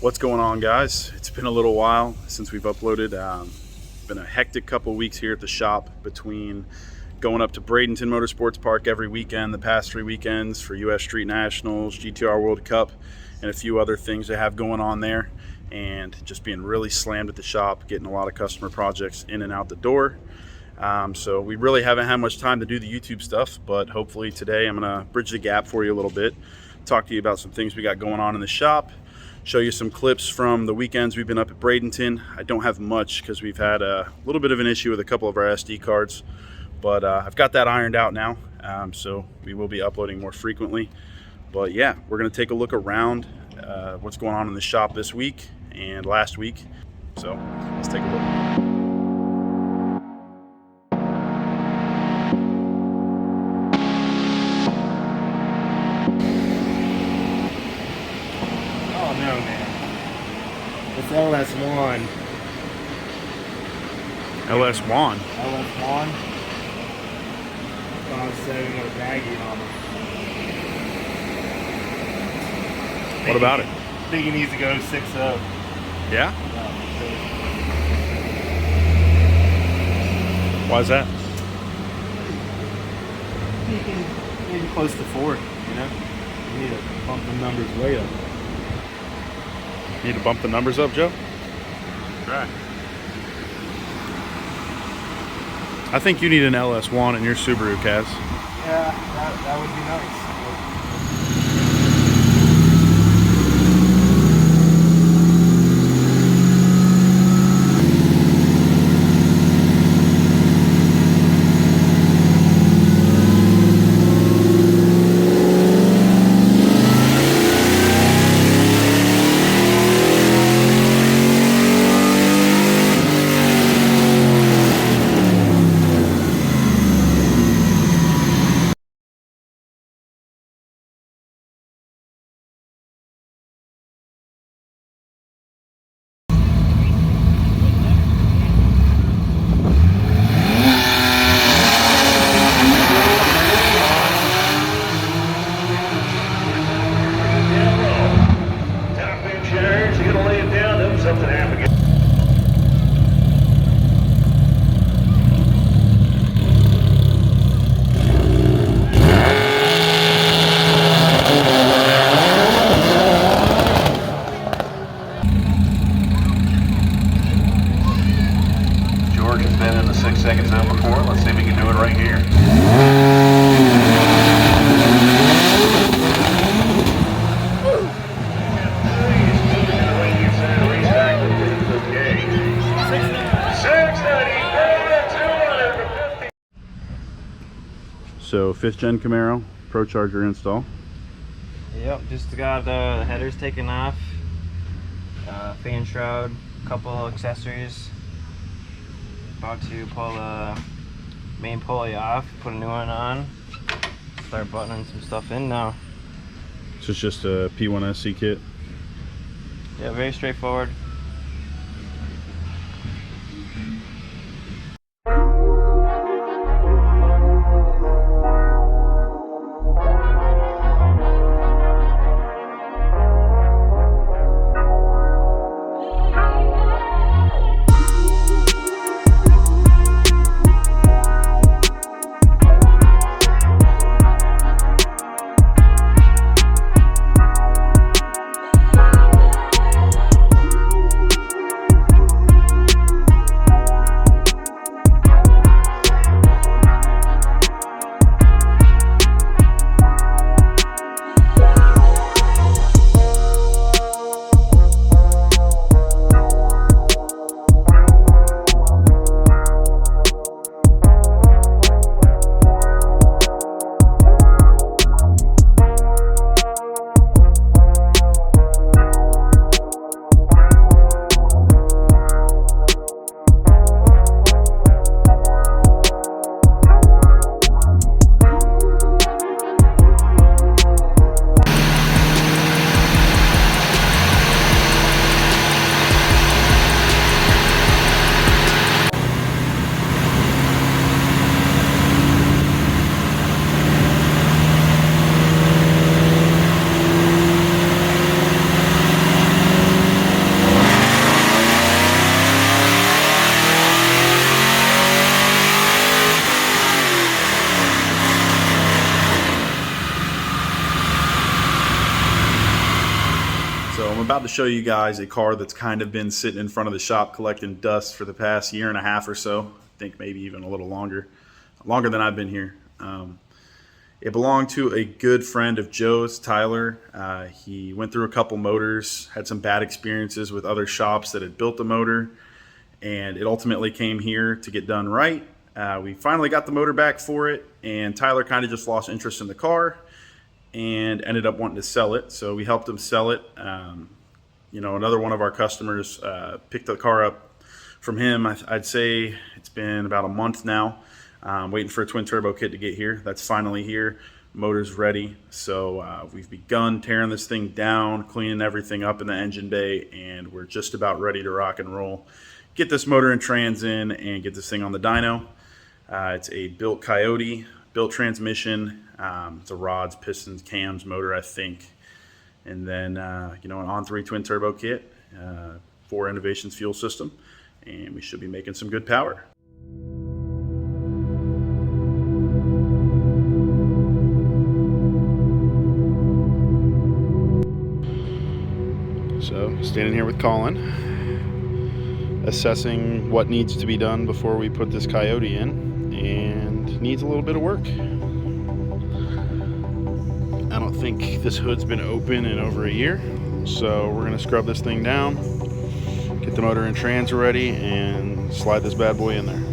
What's going on, guys? It's been a little while since we've uploaded. Been a hectic couple weeks here at the shop between going up to Bradenton Motorsports Park every weekend, the past 3 weekends for US Street Nationals, GTR World Cup, and a few other things they have going on there, and just being really slammed at the shop, getting a lot of customer projects in and out the door. So we really haven't had much time to do the YouTube stuff, but hopefully today I'm gonna bridge the gap for you a little bit, talk to you about some things we got going on in the shop, show you some clips from the weekends we've been up at Bradenton. I don't have much because we've had a little bit of an issue with a couple of our SD cards, but I've got that ironed out now, so we will be uploading more frequently. But yeah, we're gonna take a look around what's going on in the shop this week and last week. So let's take a look. It's LS1. LS1? LS1. I was saying with a baggie on it. What about it? I think he needs to go 6.0. Yeah? Why is that? Maybe close to 4, you know? You need to bump the numbers way up. Need to bump the numbers up, Joe? Right. I think you need an LS1 in your Subaru, Kaz. Yeah, that would be nice. Seconds out before. Let's see if we can do it right here. So 5th gen Camaro, Pro Charger install. Yep, just got the headers taken off, fan shroud, couple accessories. About to pull the main pulley off, put a new one on, start buttoning some stuff in now. So it's just a P1SC kit? Yeah, very straightforward. about to show you guys a car that's kind of been sitting in front of the shop collecting dust for the past year and a half or so. I think maybe even a little longer than I've been here. It belonged to a good friend of Joe's, Tyler. He went through a couple motors, had some bad experiences with other shops that had built the motor, and it ultimately came here to get done right. We finally got the motor back for it, and Tyler kind of just lost interest in the car and ended up wanting to sell it. So we helped him sell it. Another one of our customers picked the car up from him. I'd say it's been about a month now. Waiting for a twin turbo kit to get here. That's finally here. Motor's ready. So we've begun tearing this thing down, cleaning everything up in the engine bay, and we're just about ready to rock and roll. Get this motor and trans in and get this thing on the dyno. It's a built Coyote, built transmission. It's a rods, pistons, cams motor, I think. And then, an on-3 twin turbo kit, 4 Innovations fuel system, and we should be making some good power. So, standing here with Colin, assessing what needs to be done before we put this Coyote in, and needs a little bit of work. I don't think this hood's been open in over a year, so we're gonna scrub this thing down, get the motor and trans ready, and slide this bad boy in there.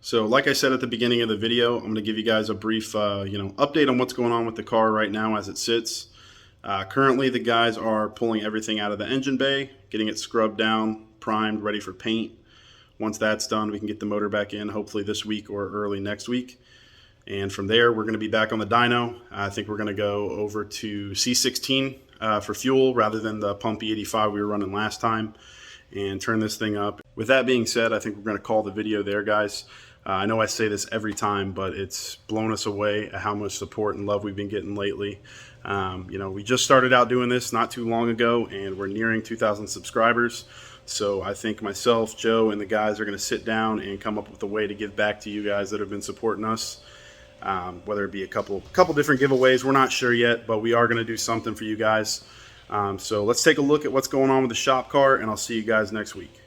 So like I said at the beginning of the video, I'm going to give you guys a brief update on what's going on with the car right now as it sits. Currently the guys are pulling everything out of the engine bay, getting it scrubbed down, primed, ready for paint. Once that's done, we can get the motor back in, hopefully this week or early next week. And from there, we're going to be back on the dyno. I think we're going to go over to C16 for fuel rather than the pump E85 we were running last time, and turn this thing up. With that being said, I think we're going to call the video there, guys. I know I say this every time, but it's blown us away at how much support and love we've been getting lately. We just started out doing this not too long ago, and we're nearing 2,000 subscribers. So I think myself, Joe, and the guys are going to sit down and come up with a way to give back to you guys that have been supporting us. Whether it be a couple different giveaways, we're not sure yet, but we are going to do something for you guys. So let's take a look at what's going on with the shop car, and I'll see you guys next week.